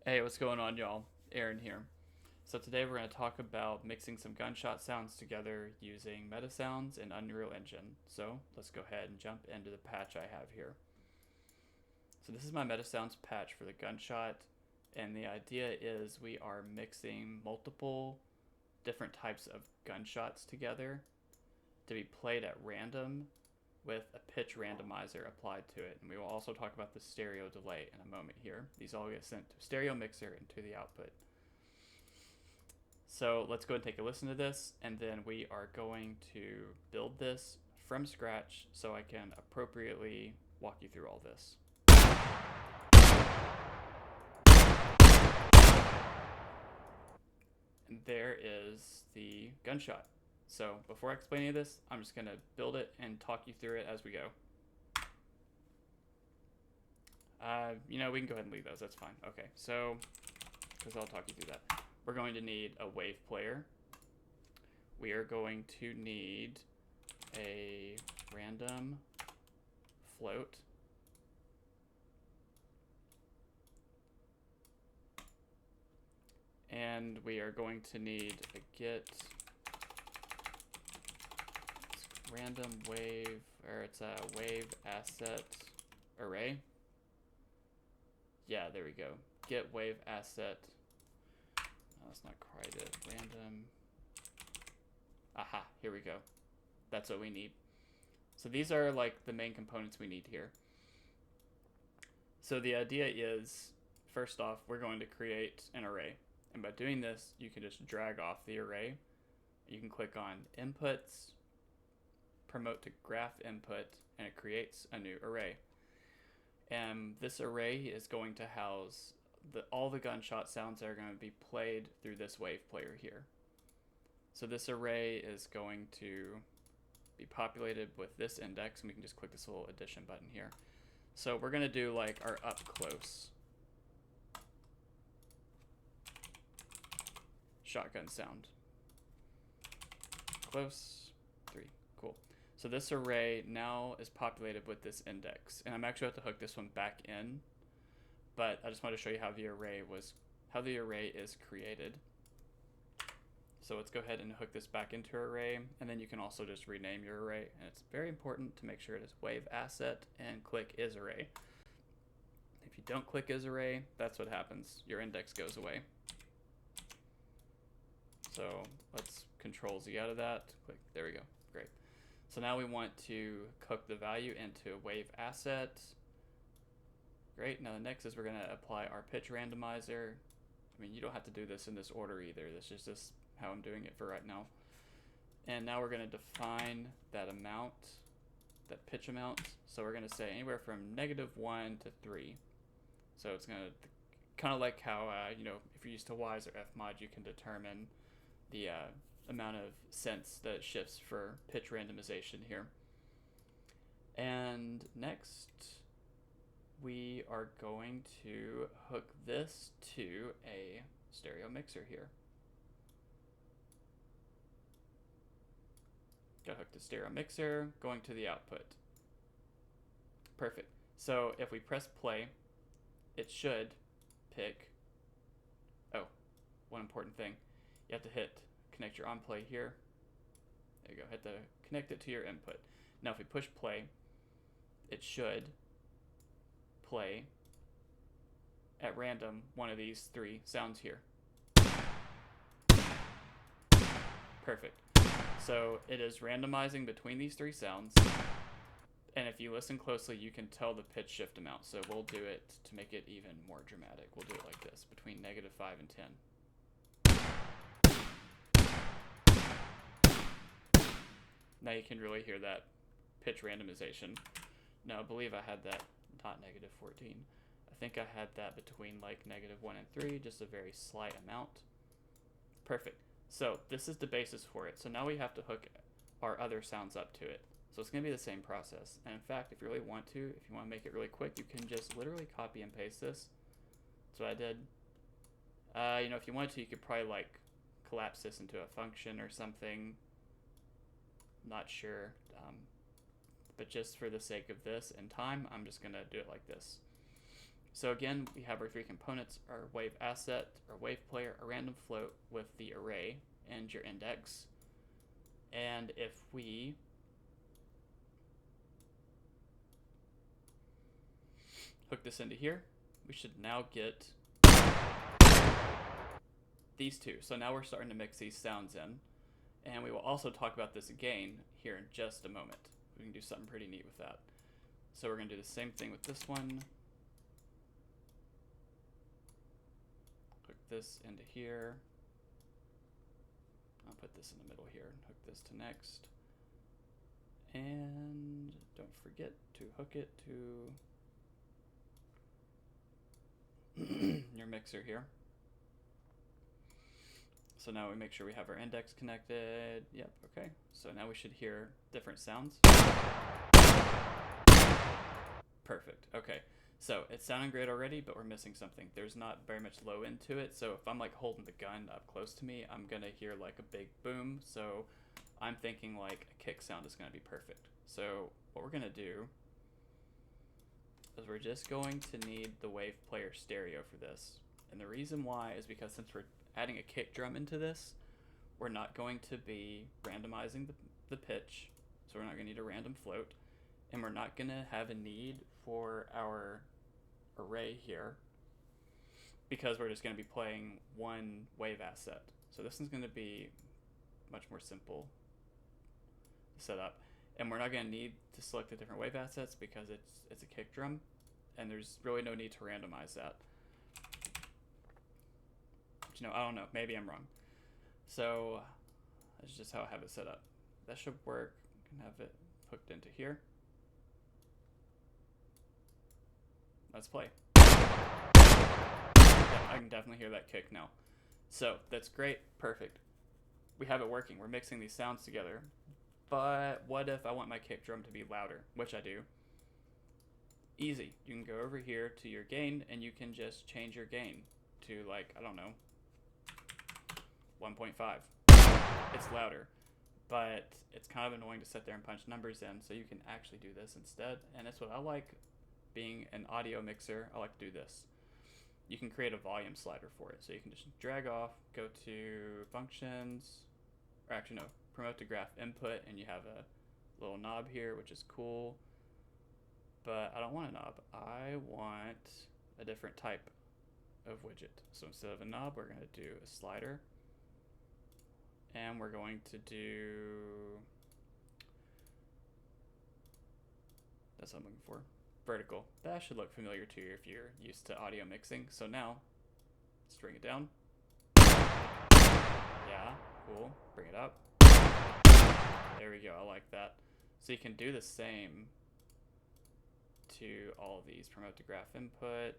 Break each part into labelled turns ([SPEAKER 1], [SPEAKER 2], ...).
[SPEAKER 1] Hey, what's going on, y'all? Aaron here. So today we're going to talk about mixing some gunshot sounds together using Metasounds and Unreal Engine. So let's go ahead and jump into the patch I have here. So this is my Metasounds patch for the gunshot, and the idea is we are mixing multiple different types of gunshots together to be played at random with a pitch randomizer applied to it. And we will also talk about the stereo delay in a moment here. These all get sent to a stereo mixer and to the output. So let's go and take a listen to this, and then we are going to build this from scratch so I can appropriately walk you through all this. And there is the gunshot. So before I explain any of this, I'm just going to build it and talk you through it as we go. We can go ahead and leave those. That's fine. Okay, so, because I'll talk you through that. We're going to need a wave player. We are going to need a random float. And we are going to need a get random wave, or it's a wave asset array. Yeah, there we go. Get wave asset. No, that's not quite it. Random. Aha, here we go. That's what we need. So these are like the main components we need here. So the idea is, first off, we're going to create an array. And by doing this, you can just drag off the array. You can click on inputs, promote to graph input, and it creates a new array. And this array is going to house all the gunshot sounds that are going to be played through this wave player here. So this array is going to be populated with this index, and we can just click this little addition button here. So we're going to do like our up close shotgun sound. Close, 3, cool. So this array now is populated with this index, and I'm actually going to hook this one back in, but I just want to show you how the array is created. So let's go ahead and hook this back into our array, and then you can also just rename your array, and it's very important to make sure it is wave asset and click is array. If you don't click is array, that's what happens. Your index goes away. So let's Control Z out of that. Click, there we go. Great. So now we want to hook the value into wave asset. Great. Now the next is we're going to apply our pitch randomizer. I mean, you don't have to do this in this order either. This is just how I'm doing it for right now. And now we're going to define that amount, that pitch amount. So we're going to say anywhere from -1 to 3. So it's going to kind of like how, if you're used to Wise or Fmod, you can determine the amount of cents that it shifts for pitch randomization here. And next, we are going to hook this to a stereo mixer here. Got hooked to stereo mixer, going to the output. Perfect. So if we press play, it should pick. Oh, one important thing. You have to hit connect your on play here. There you go. Hit the connect it to your input. Now if we push play, it should play at random one of these 3 sounds here. Perfect. So it is randomizing between these 3 sounds. And if you listen closely, you can tell the pitch shift amount. So we'll do it to make it even more dramatic. We'll do it like this, between -5 and 10. Now you can really hear that pitch randomization. Now I believe I had that not -14. I think I had that between like -1 and 3, just a very slight amount. Perfect. So this is the basis for it. So now we have to hook our other sounds up to it. So it's going to be the same process. And in fact, if you really want to, if you want to make it really quick, you can just literally copy and paste this. That's what I did. If you wanted to, you could probably like collapse this into a function or something. Not sure. But just for the sake of this and time, I'm just going to do it like this. So again, we have our three components, our wave asset, our wave player, a random float with the array and your index. And if we hook this into here, we should now get these two. So now we're starting to mix these sounds in. And we will also talk about this again here in just a moment. We can do something pretty neat with that. So we're going to do the same thing with this one. Hook this into here. I'll put this in the middle here and hook this to next. And don't forget to hook it to your mixer here. So now we make sure we have our index connected. Yep, okay. So now we should hear different sounds. Perfect, okay. So it's sounding great already, but we're missing something. There's not very much low end to it, so if I'm like holding the gun up close to me, I'm gonna hear like a big boom. So I'm thinking like a kick sound is gonna be perfect. So what we're gonna do is we're just going to need the wave player stereo for this. And the reason why is because since we're adding a kick drum into this, we're not going to be randomizing the pitch, so we're not going to need a random float, and we're not going to have a need for our array here because we're just going to be playing one wave asset. So this is going to be much more simple to set up, and we're not going to need to select the different wave assets because it's a kick drum, and there's really no need to randomize that. You know, I don't know, maybe I'm wrong. So that's just how I have it set up. That should work. I can have it hooked into here. Let's play. Yeah, I can definitely hear that kick now. So that's great, perfect. We have it working. We're mixing these sounds together. But what if I want my kick drum to be louder, which I do? Easy. You can go over here to your gain and you can just change your gain to like, I don't know, 1.5. It's louder, but it's kind of annoying to sit there and punch numbers in, so you can actually do this instead. And that's what I like. Being an audio mixer, I like to do this. You can create a volume slider for it, so you can just drag off, go to functions, or actually no, promote to graph input, and you have a little knob here, which is cool, but I don't want a knob. I want a different type of widget. So instead of a knob, we're going to do a slider. And we're going to do, that's what I'm looking for, vertical. That should look familiar to you if you're used to audio mixing. So now, let's bring it down. Yeah, cool, bring it up. There we go, I like that. So you can do the same to all of these. Promote to graph input.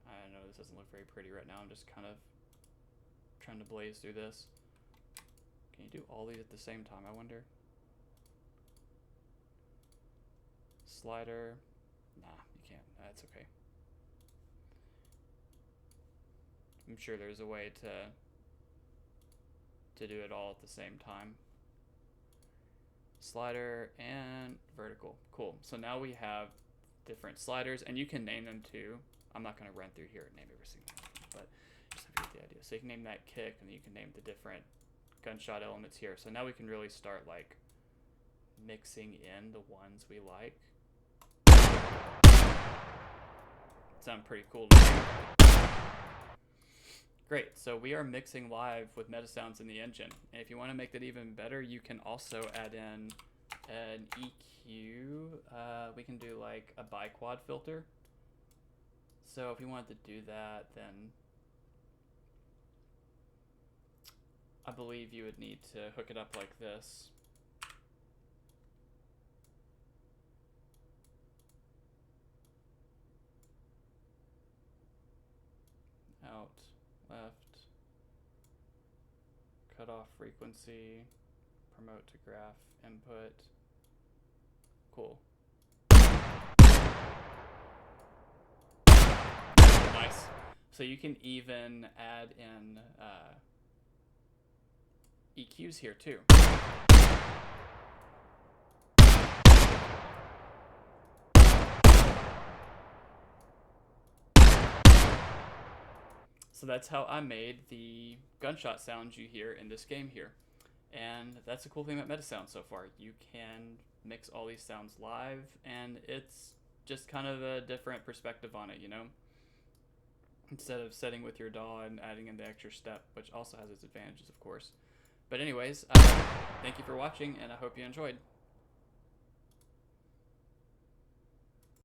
[SPEAKER 1] I know this doesn't look very pretty right now, I'm just kind of trying to blaze through this. Can you do all these at the same time, I wonder? Slider. Nah, you can't. That's okay. I'm sure there's a way to do it all at the same time. Slider and vertical. Cool. So now we have different sliders, and you can name them too. I'm not going to run through here and name every single one, but just have you get the idea. So you can name that kick, and then you can name the different gunshot elements here. So now we can really start like mixing in the ones we like. Sound pretty cool to me. Great, so we are mixing live with Metasounds in the engine. And if you want to make that even better, you can also add in an EQ. We can do like a biquad filter. So if you wanted to do that, then I believe you would need to hook it up like this. Out, left, cut off frequency, promote to graph input. Cool. Nice. So you can even add in EQs here too. So that's how I made the gunshot sounds you hear in this game here. And that's a cool thing about Metasounds so far. You can mix all these sounds live, and it's just kind of a different perspective on it, you know? Instead of setting with your DAW and adding in the extra step, which also has its advantages, of course. But anyways, thank you for watching, and I hope you enjoyed.